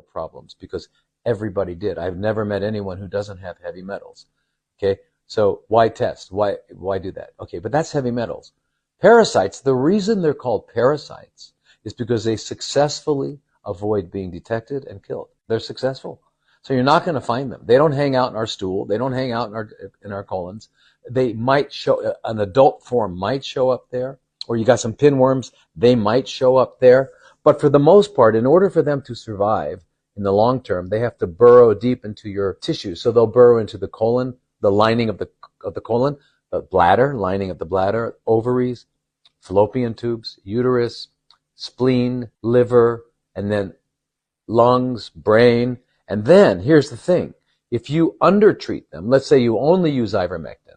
problems because everybody did. I've never met anyone who doesn't have heavy metals. Okay, so why test? Why do that? Okay, but that's heavy metals. Parasites, the reason they're called parasites is because they successfully avoid being detected and killed. They're successful. So you're not going to find them. They don't hang out in our stool. They don't hang out in our colons. They might show, an adult form might show up there, or you got some pinworms, they might show up there. But for the most part, in order for them to survive in the long term, they have to burrow deep into your tissues. So they'll burrow into the colon, the lining of the colon, the bladder, lining of the bladder, ovaries, fallopian tubes, uterus, spleen, liver, and then lungs, brain. And then, here's the thing, if you undertreat them, let's say you only use ivermectin,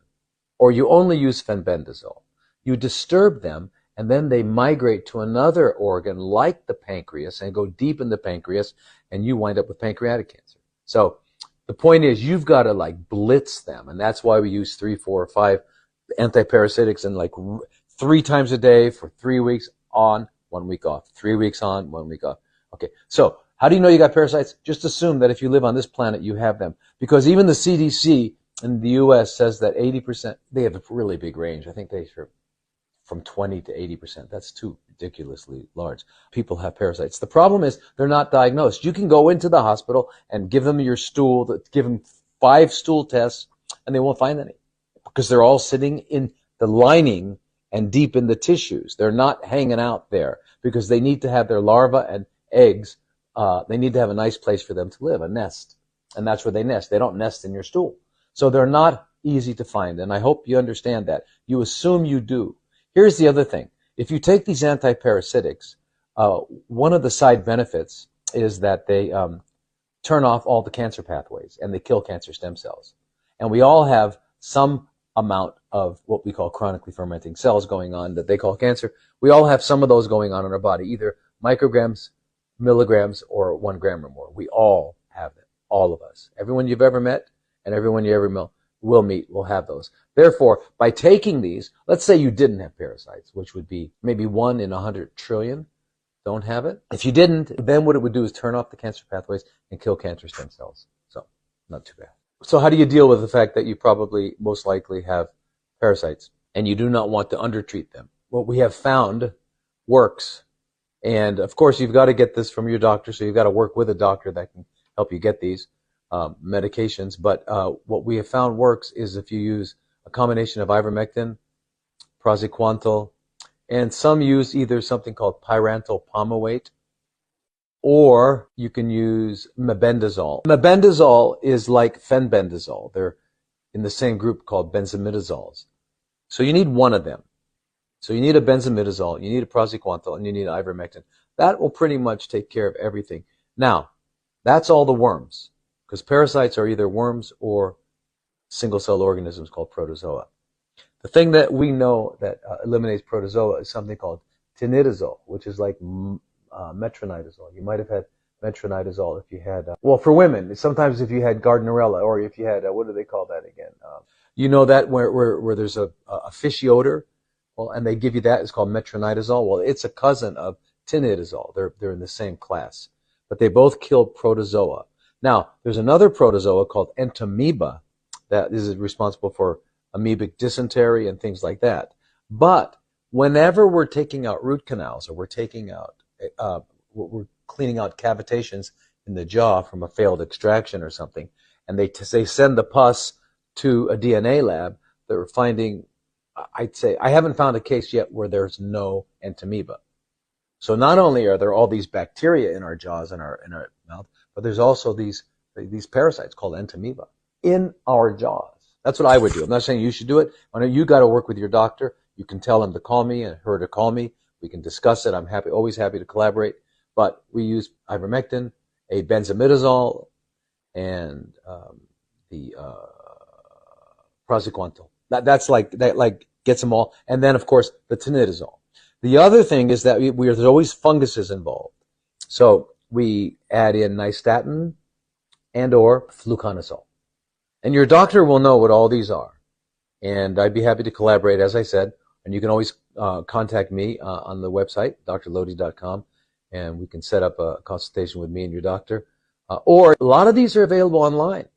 or you only use fenbendazole, you disturb them, and then they migrate to another organ like the pancreas and go deep in the pancreas, and you wind up with pancreatic cancer. So the point is, you've got to like blitz them, and that's why we use 3, 4, or 5 antiparasitics and like 3 times a day for 3 weeks on, 1 week off, 3 weeks on, 1 week off. Okay, so how do you know you got parasites? Just assume that if you live on this planet, you have them. Because even the CDC in the U.S. says that 80%, they have a really big range. I think they should from 20 to 80%. That's too ridiculously large. People have parasites. The problem is they're not diagnosed. You can go into the hospital and give them your stool, give them 5 stool tests, and they won't find any because they're all sitting in the lining and deep in the tissues. They're not hanging out there because they need to have their larvae and eggs. They need to have a nice place for them to live, a nest. And that's where they nest. They don't nest in your stool. So they're not easy to find. And I hope you understand that. You assume you do. Here's the other thing. If you take these antiparasitics, one of the side benefits is that they turn off all the cancer pathways and they kill cancer stem cells. And we all have some amount of what we call chronically fermenting cells going on that they call cancer. We all have some of those going on in our body, either micrograms, milligrams, or 1 gram or more. We all have them, all of us. Everyone you've ever met and everyone you ever will meet will have those. Therefore, by taking these, let's say you didn't have parasites, which would be maybe 1 in 100 trillion don't have it. If you didn't, then what it would do is turn off the cancer pathways and kill cancer stem cells. So, not too bad. So how do you deal with the fact that you probably most likely have parasites and you do not want to undertreat them? What we have found works. And of course, you've got to get this from your doctor, so you've got to work with a doctor that can help you get these medications. But what we have found works is if you use a combination of ivermectin, praziquantel, and some use either something called pyrantel palmitoate, or you can use mebendazole. Mebendazole is like fenbendazole. They're in the same group called benzimidazoles. So you need one of them. So you need a benzimidazole, you need a praziquantel, and you need ivermectin. That will pretty much take care of everything. Now, that's all the worms, because parasites are either worms or single-cell organisms called protozoa. The thing that we know that eliminates protozoa is something called tinidazole, which is like metronidazole. You might have had metronidazole if you had, well, for women, sometimes if you had Gardnerella, or if you had, what do they call that again? You know that where there's a fishy odor? Well, and they give you that. It's called metronidazole. Well, it's a cousin of tinidazole. They're in the same class, but they both kill protozoa. Now, there's another protozoa called entamoeba that is responsible for amoebic dysentery and things like that. But whenever we're taking out root canals, or we're taking out, we're cleaning out cavitations in the jaw from a failed extraction or something, and they send the pus to a DNA lab, they're finding, I'd say, I haven't found a case yet where there's no entamoeba. So not only are there all these bacteria in our jaws and our mouth, but there's also these parasites called entamoeba in our jaws. That's what I would do. I'm not saying you should do it. I know you got to work with your doctor. You can tell him to call me and her to call me. We can discuss it. I'm always happy to collaborate. But we use ivermectin, a benzimidazole, and the praziquantel. That gets them all. And then, of course, the tinidazole. The other thing is that there's always funguses involved. So we add in nystatin and or fluconazole. And your doctor will know what all these are. And I'd be happy to collaborate, as I said. And you can always contact me on the website, drlodi.com. and we can set up a consultation with me and your doctor. Or a lot of these are available online.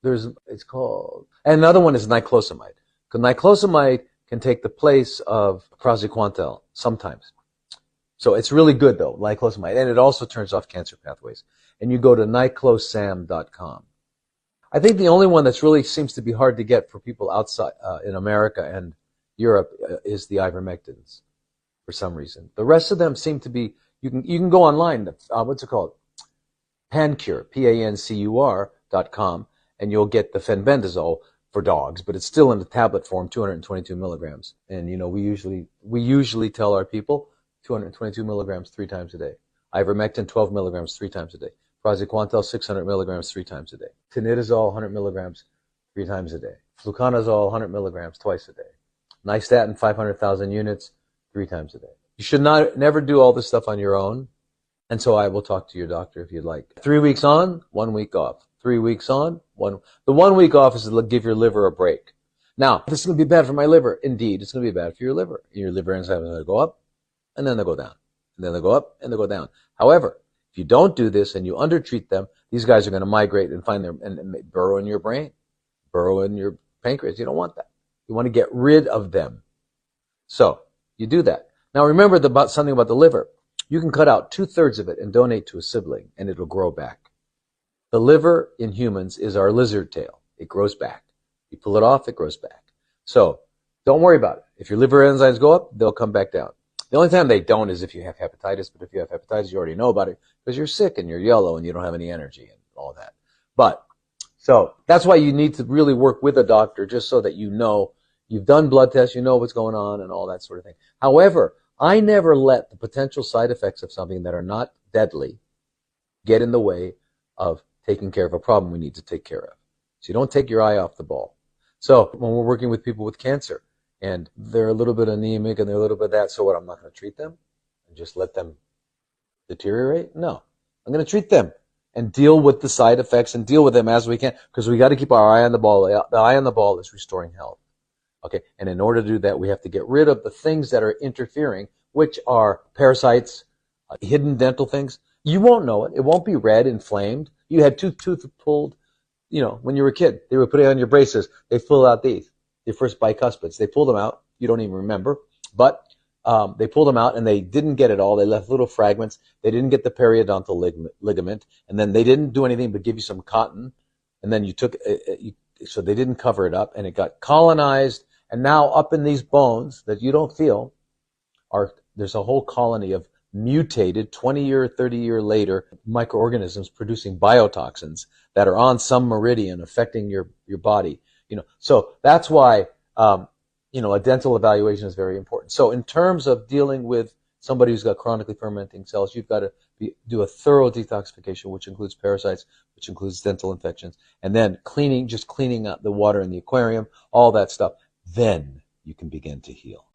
It's called, and another one is niclosamide. Because niclosamide can take the place of praziquantel sometimes. So it's really good though, niclosamide, and it also turns off cancer pathways. And you go to niclosam.com. I think the only one that's really seems to be hard to get for people outside in America and Europe is the ivermectins for some reason. The rest of them seem to be, you can go online, what's it called? Pancure, PANCUR.com, and you'll get the fenbendazole for dogs, but it's still in the tablet form, 222 milligrams. And we usually tell our people 222 milligrams 3 times a day. Ivermectin, 12 milligrams 3 times a day. Praziquantel, 600 milligrams 3 times a day. Tinidazole, 100 milligrams 3 times a day. Fluconazole, 100 milligrams twice a day. Nystatin, 500,000 units 3 times a day. You should never do all this stuff on your own. And so I will talk to your doctor if you'd like. 3 weeks on, 1 week off. 3 weeks on, the 1 week off is to give your liver a break. Now, this is going to be bad for my liver. Indeed, it's going to be bad for your liver. Your liver enzymes are going to go up, and then they go down. And then they go up, and they go down. However, if you don't do this and you undertreat them, these guys are going to migrate and and burrow in your brain, burrow in your pancreas. You don't want that. You want to get rid of them. So you do that. Now remember something about the liver. You can cut out 2/3 of it and donate to a sibling, and it'll grow back. The liver in humans is our lizard tail. It grows back. You pull it off, it grows back. So don't worry about it. If your liver enzymes go up, they'll come back down. The only time they don't is if you have hepatitis, but if you have hepatitis, you already know about it because you're sick and you're yellow and you don't have any energy and all that. So that's why you need to really work with a doctor just so that you've done blood tests, you know what's going on and all that sort of thing. However, I never let the potential side effects of something that are not deadly get in the way of taking care of a problem we need to take care of. So you don't take your eye off the ball. So when we're working with people with cancer and they're a little bit anemic and they're a little bit that, so what, I'm not going to treat them and just let them deteriorate? No, I'm going to treat them and deal with the side effects and deal with them as we can, because we got to keep our eye on the ball. The eye on the ball is restoring health. Okay, and in order to do that, we have to get rid of the things that are interfering, which are parasites, hidden dental things. You won't know it. It won't be red, inflamed. You had tooth pulled, when you were a kid. They were putting on your braces. They pulled out your first bicuspids. They pulled them out. You don't even remember, but they pulled them out and they didn't get it all. They left little fragments. They didn't get the periodontal ligament, and then they didn't do anything but give you some cotton, and then you took so they didn't cover it up, and it got colonized. And now up in these bones that you don't feel, there's a whole colony of mutated 20-year, 30-year later microorganisms producing biotoxins that are on some meridian affecting your body. So that's why a dental evaluation is very important. So in terms of dealing with somebody who's got chronically fermenting cells, you've got to do a thorough detoxification, which includes parasites, which includes dental infections, and then cleaning out the water in the aquarium, all that stuff. Then you can begin to heal.